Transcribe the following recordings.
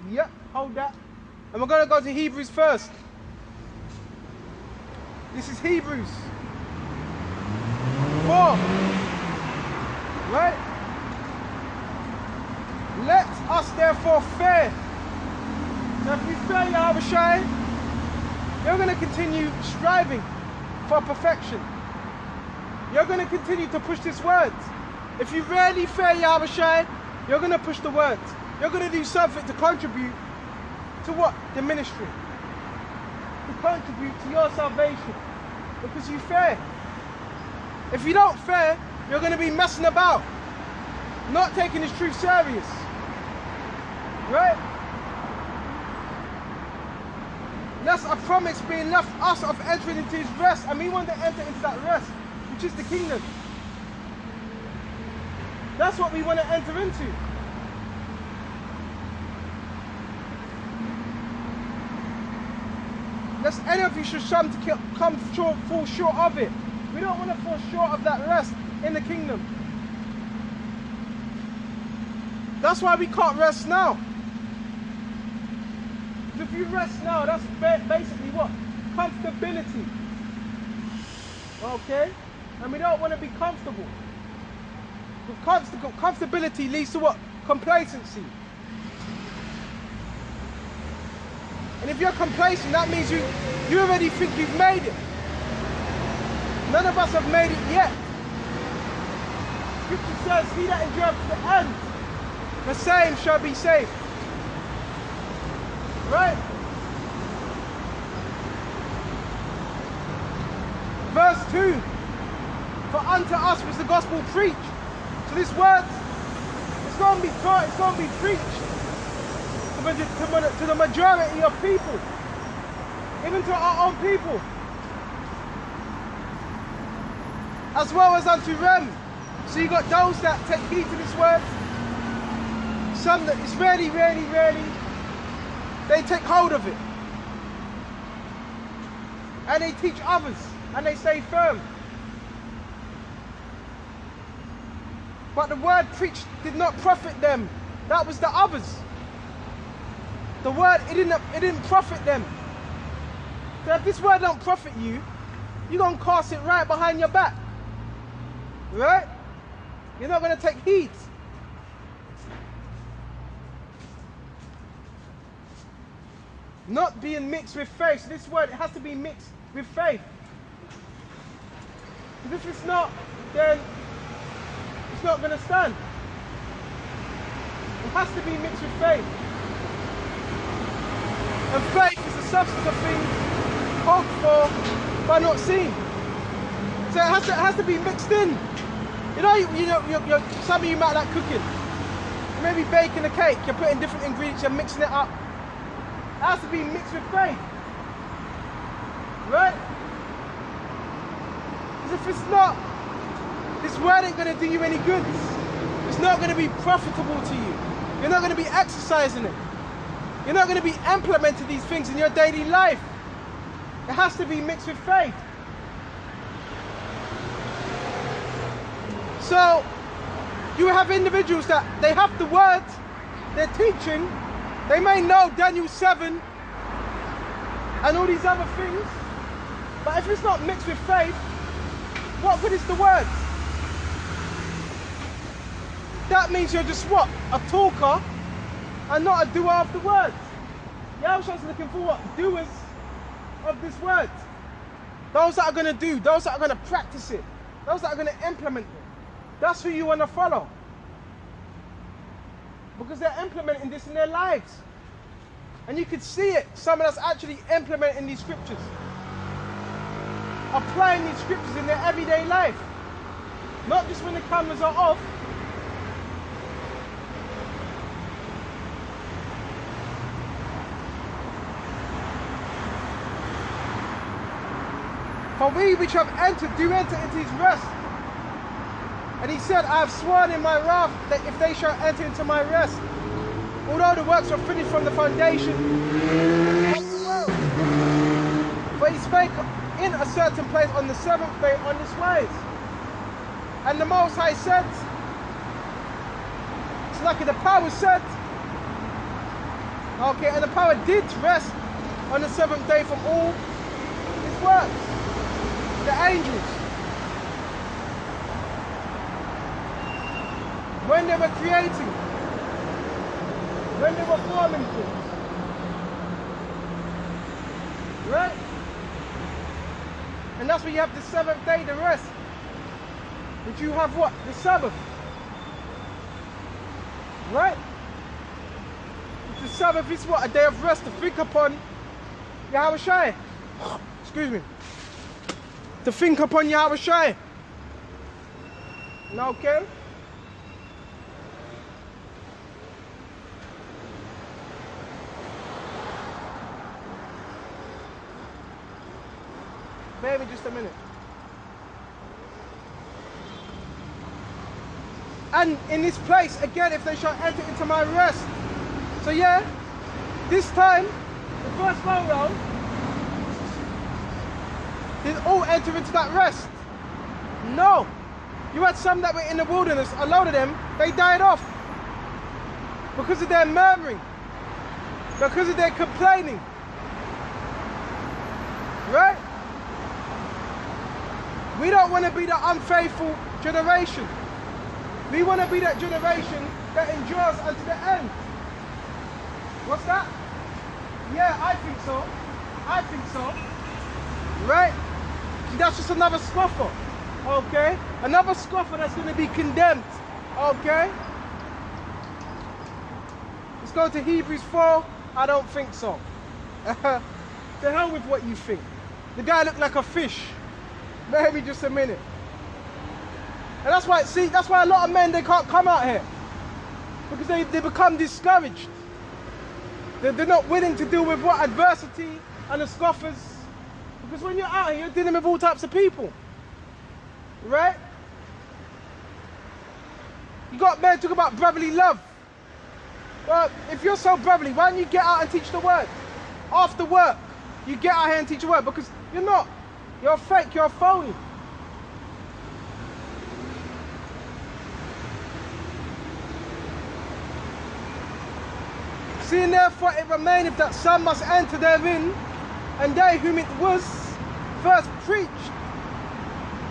Yep, hold that. And we're going to go to Hebrews first. This is Hebrews 4. Right? Let us therefore fear. So if we fear Yahushua, you're going to continue striving for perfection. You're going to continue to push this word. If you really fear Yahushua, you're going to push the words. You're going to do something to contribute to what? The ministry. To contribute to your salvation. Because you fear. If you don't fear, you're going to be messing about. Not taking this truth serious. Right? That's a promise being left us of entering into his rest. And we want to enter into that rest, which is the kingdom. That's what we want to enter into. Lest any of you should come to fall short of it. We don't want to fall short of that rest in the kingdom. That's why we can't rest now. If you rest now, that's basically what? Comfortability. Okay? And we don't want to be comfortable. Comfortability leads to what? Complacency. And if you're complacent, that means you already think you've made it. None of us have made it yet. Scripture says, he that endureth to the end, the same shall be saved. Right? Verse 2. For unto us was the gospel preached. So this word, it's going to be taught, it's going to be preached to the majority of people. Even to our own people. As well as unto them. So you got those that take heed to this word. Some that it's really, they take hold of it. And they teach others. And they stay firm. But the word preached did not profit them. That was the others. The word, it didn't profit them. So if this word don't profit you, you're going to cast it right behind your back. Right? You're not going to take heed. Not being mixed with faith. So this word, it has to be mixed with faith. Because if it's not, then it's not going to stand. It has to be mixed with faith. And faith is the substance of things hoped for but not seen. So it has to be mixed in. You know, some of you might like cooking. You may be baking a cake. You're putting different ingredients. You're mixing it up. It has to be mixed with faith. Right? Because if it's not, this word ain't going to do you any good. It's not going to be profitable to you. You're not going to be exercising it. You're not going to be implementing these things in your daily life. It has to be mixed with faith. So, you have individuals that they have the word, they're teaching, they may know Daniel 7 and all these other things, but if it's not mixed with faith, what good is the word? That means you're just what? A talker and not a doer of the word. Yahushua's looking for what? Doers of this word. Those that are going to do, those that are going to practice it, those that are going to implement it. That's who you want to follow. Because they're implementing this in their lives. And you can see it. Someone that's actually implementing these scriptures. Applying these scriptures in their everyday life. Not just when the cameras are off. For we which have entered, do enter into his rest. And he said, I have sworn in my wrath that if they shall enter into my rest, although the works were finished from the foundation of the world. For he spake in a certain place on the seventh day on this wise. And the Most High said, it's like the power said, Okay, and the power did rest on the seventh day from all his works. The angels. When they were creating, when they were forming things. Right? And that's why you have the seventh day, the rest. But you have what? The Sabbath. Right? The Sabbath is what? A day of rest to think upon Yahweh Shai. Excuse me. To think upon Yahweh Shai. Okay? Bear with me just a minute. And in this place, again, if they shall enter into my rest. So yeah, this time, the first go round, did all enter into that rest? No. You had some that were in the wilderness, a load of them, they died off. Because of their murmuring. Because of their complaining. Right? We don't want to be the unfaithful generation. We want to be that generation that endures unto the end. What's that? Yeah, I think so. I think so. Right? That's just another scoffer. Okay? Another scoffer that's going to be condemned. Okay? Let's go to Hebrews 4. I don't think so. To hell with what you think. The guy looked like a fish. Maybe just a minute. And that's why, see, that's why a lot of men, they can't come out here. Because they become discouraged. They're not willing to deal with what? Adversity and the scoffers. Because when you're out here, you're dealing with all types of people. Right? You got men talking about brotherly love. Well, if you're so brotherly, why don't you get out and teach the word? After work, you get out here and teach the word. Because you're not. You're fake, you're a phony. Seeing therefore it remaineth that some must enter therein, and they whom it was first preached,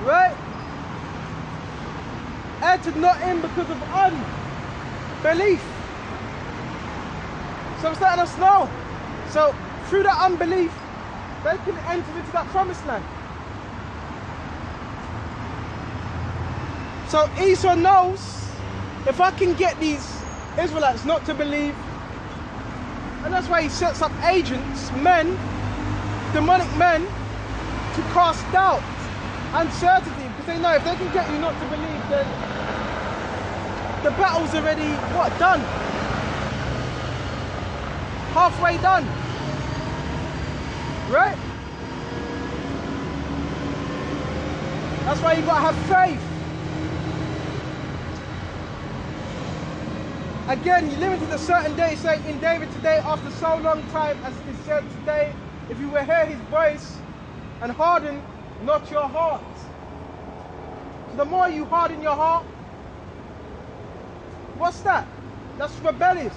right, entered not in because of unbelief. So it's letting us know. So through that unbelief, they can enter into that promised land. So Esau knows, if I can get these Israelites not to believe, and that's why he sets up agents, men, demonic men, to cast doubt, uncertainty, because they know if they can get you not to believe, then the battle's already, what, done? Halfway done. Right? That's why you've got to have faith. Again, you're limited to certain days, saying in David today, after so long time, as it is said today, if you will hear his voice and harden not your heart. So the more you harden your heart, what's that? That's rebellious.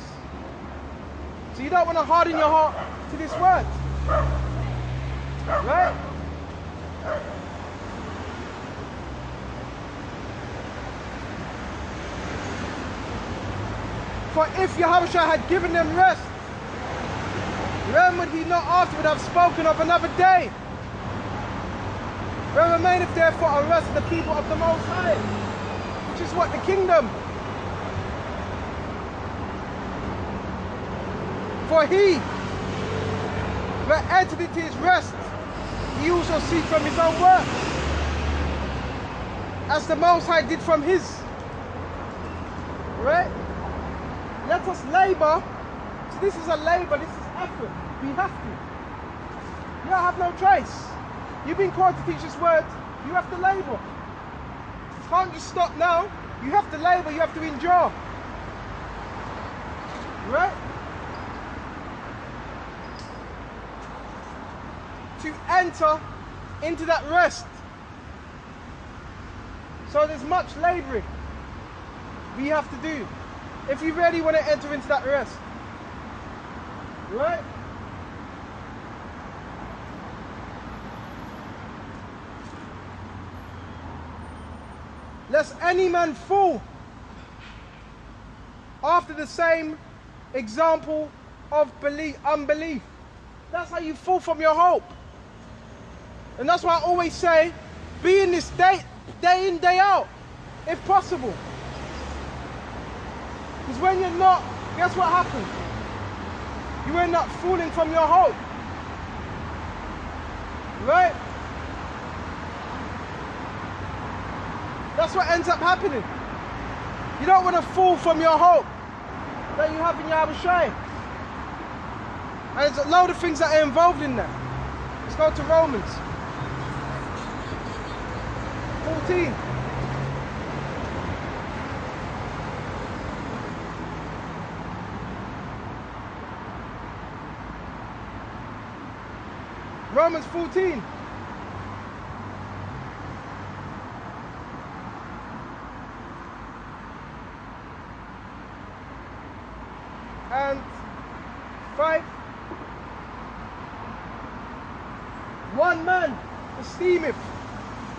So you don't want to harden your heart to this word. Right? For if Yahweh had given them rest, when would he not afterward have spoken of another day? Where remaineth therefore a rest of the people of the Most High, which is what? The kingdom. For he that entered into his rest, he also seek from his own works, as the Most High did from his. Right? Let us labor. So this is a labor, this is effort. We have to. You don't have no choice. You've been called to teach this word, you have to labor. You can't just stop now. You have to labor, you have to endure. Right? To enter into that rest. So there's much laboring we have to do if you really want to enter into that rest. Right? Lest any man fall after the same example of unbelief. That's how you fall from your hope. And that's why I always say, be in this day in, day out, if possible. Because when you're not, guess what happens? You end up falling from your hope. Right? That's what ends up happening. You don't want to fall from your hope that you have in your Abishai. And there's a load of things that are involved in that. Let's go to Romans 14. Romans 14. And 5. One man esteemeth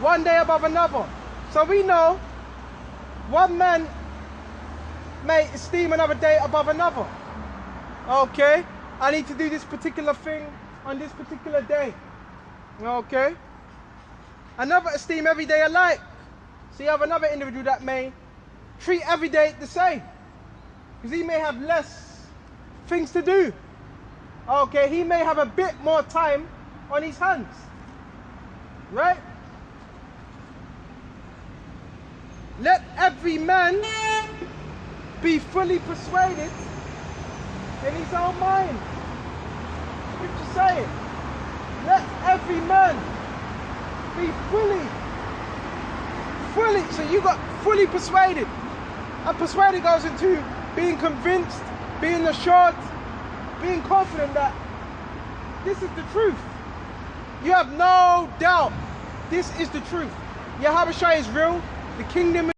one day above another. So we know one man may esteem another day above another. Okay, I need to do this particular thing on this particular day. Okay. Another esteem every day alike. So you have another individual that may treat every day the same. Because he may have less things to do. Okay, he may have a bit more time on his hands. Right? Let every man be fully persuaded in his own mind. Scripture saying, let every man be fully, so you got fully persuaded. And persuaded goes into being convinced, being assured, being confident that this is the truth. You have no doubt this is the truth. Yahushua is real. The kingdom